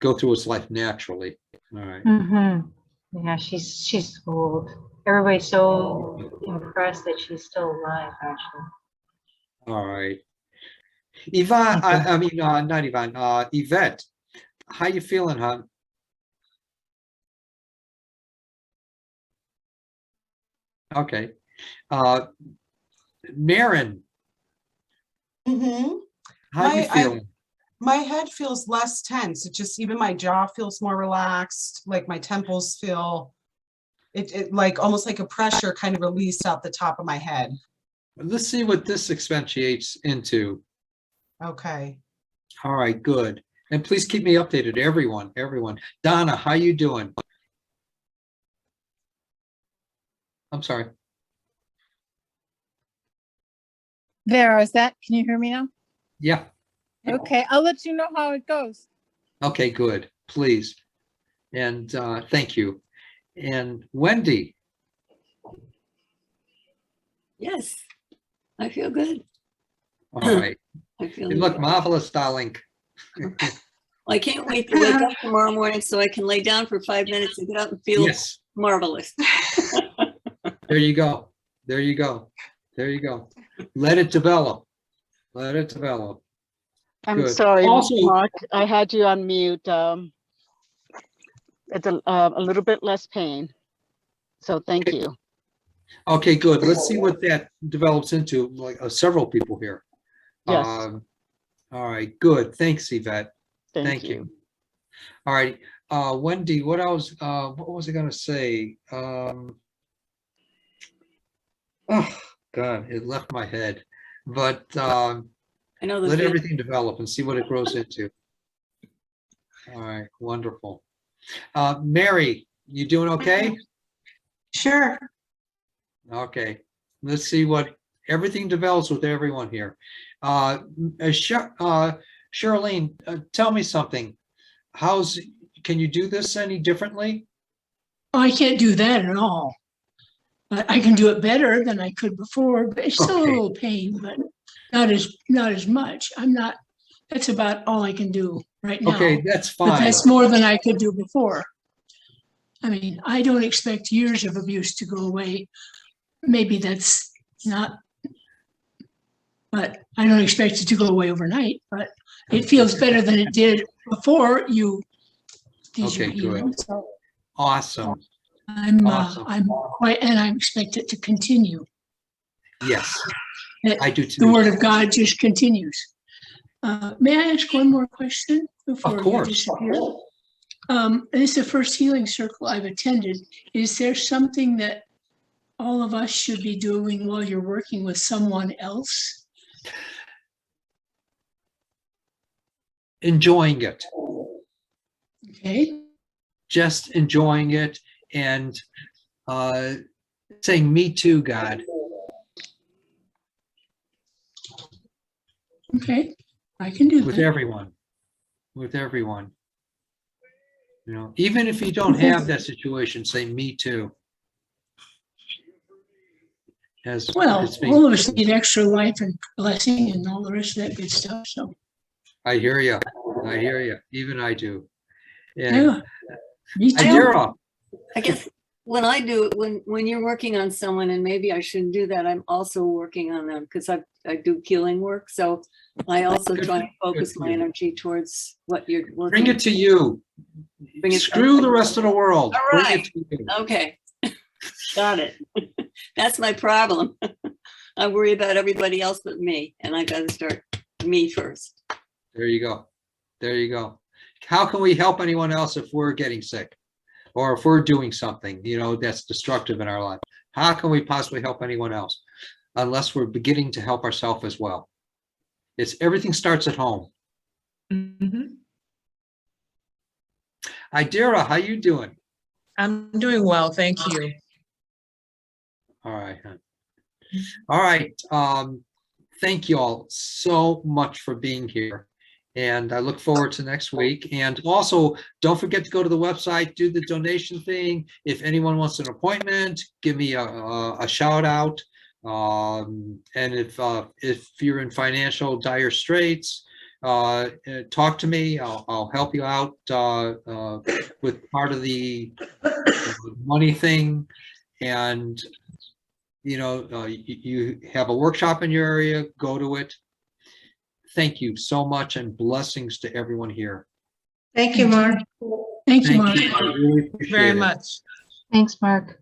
go through its life naturally. All right. Yeah, she's old. Everybody's so impressed that she's still alive, actually. All right. Yvonne, I mean, not Yvonne, Yvette, how you feeling, hon? Okay. Maren, Mhm. how you My- feeling? My head feels less tense. It just, even my jaw feels more relaxed, like my temples feel, it like almost like a pressure kind of released out the top of my head. Let's see what this expatiates into. Okay. All right, good. And please keep me updated, everyone. Donna, how you doing? I'm sorry. There, is that, can you hear me now? Yeah. Okay, I'll let you know how it goes. Okay, good. Please. And thank you. And Wendy, Yes, I feel good. all right. I feel You look marvelous, darling. I can't wait to wake up tomorrow morning so I can lay down for 5 minutes and get up and feel Yes, marvelous. there you go. There you go. There you go. Let it develop. Let it develop. I'm Good. sorry, Also- Mark, I had you on mute. It's a little bit less pain. So thank you. Okay, good. Let's see what that develops into, like several people here. Yes, All right, good. Thanks, Yvette. thank you. All right, Wendy, what was I gonna say? Oh God, it left my head. But I know the let feeling. everything develop and see what it grows into. All right, wonderful. Mary, you doing okay? Sure. Okay, let's see what everything develops with everyone here. Charlene, tell me something. Can you do this any differently? I can't do that at all. But I can do it better than I could before, but it's still a Okay. little pain, but not as much. That's about all I can do right now. Okay, that's But fine. that's more than I could do before. I mean, I don't expect years of abuse to go away. Maybe that's not, but I don't expect it to go away overnight, but it feels better than it did before you did your Okay, good. healing. So Awesome. Awesome. I'm quite, and I expect it to continue. Yes, That I do The too. word of God just continues. May I ask one more question before you course. disappear? This is the first healing circle I've attended. Is there something that all of us should be doing while you're working with someone else? Enjoying it. Okay, Just enjoying it and saying, me too, God. okay, I can do With that. everyone. With everyone. You know, even if you don't have that situation, say, me too. As Well, it's being- all of us need extra life and blessing and all the rest of that good stuff, so, I hear you. I hear you. Even I do. And yeah. Me too. Idira, I guess when I do, when you're working on someone, and maybe I shouldn't do that, I'm also working on them because I do healing work. So I also Good try for- and focus good for my you. energy towards what you're working. bring it to you. Bring it- Screw the rest of the world. All Bring right. it to you. Okay, got it. That's my problem. I worry about everybody else but me, and I gotta start me first. There you go. There you go. How can we help anyone else if we're getting sick? Or if we're doing something, you know, that's destructive in our life? How can we possibly help anyone else? Unless we're beginning to help ourselves as well. Everything starts at home. Mhm. Idira, how you doing? I'm doing well, thank you. All right. Hon. All right. Thank you all so much for being here. And I look forward to next week. And also, don't forget to go to the website, do the donation thing. If anyone wants an appointment, give me a shout out. And if you're in financial dire straits, talk to me. I'll help you out with part of the money thing. And you know, you have a workshop in your area, go to it. Thank you so much, and blessings to everyone here. Thank you, Mark. Thank you, Thank Mark. you. I really appreciate Very it. much. Thanks, Mark.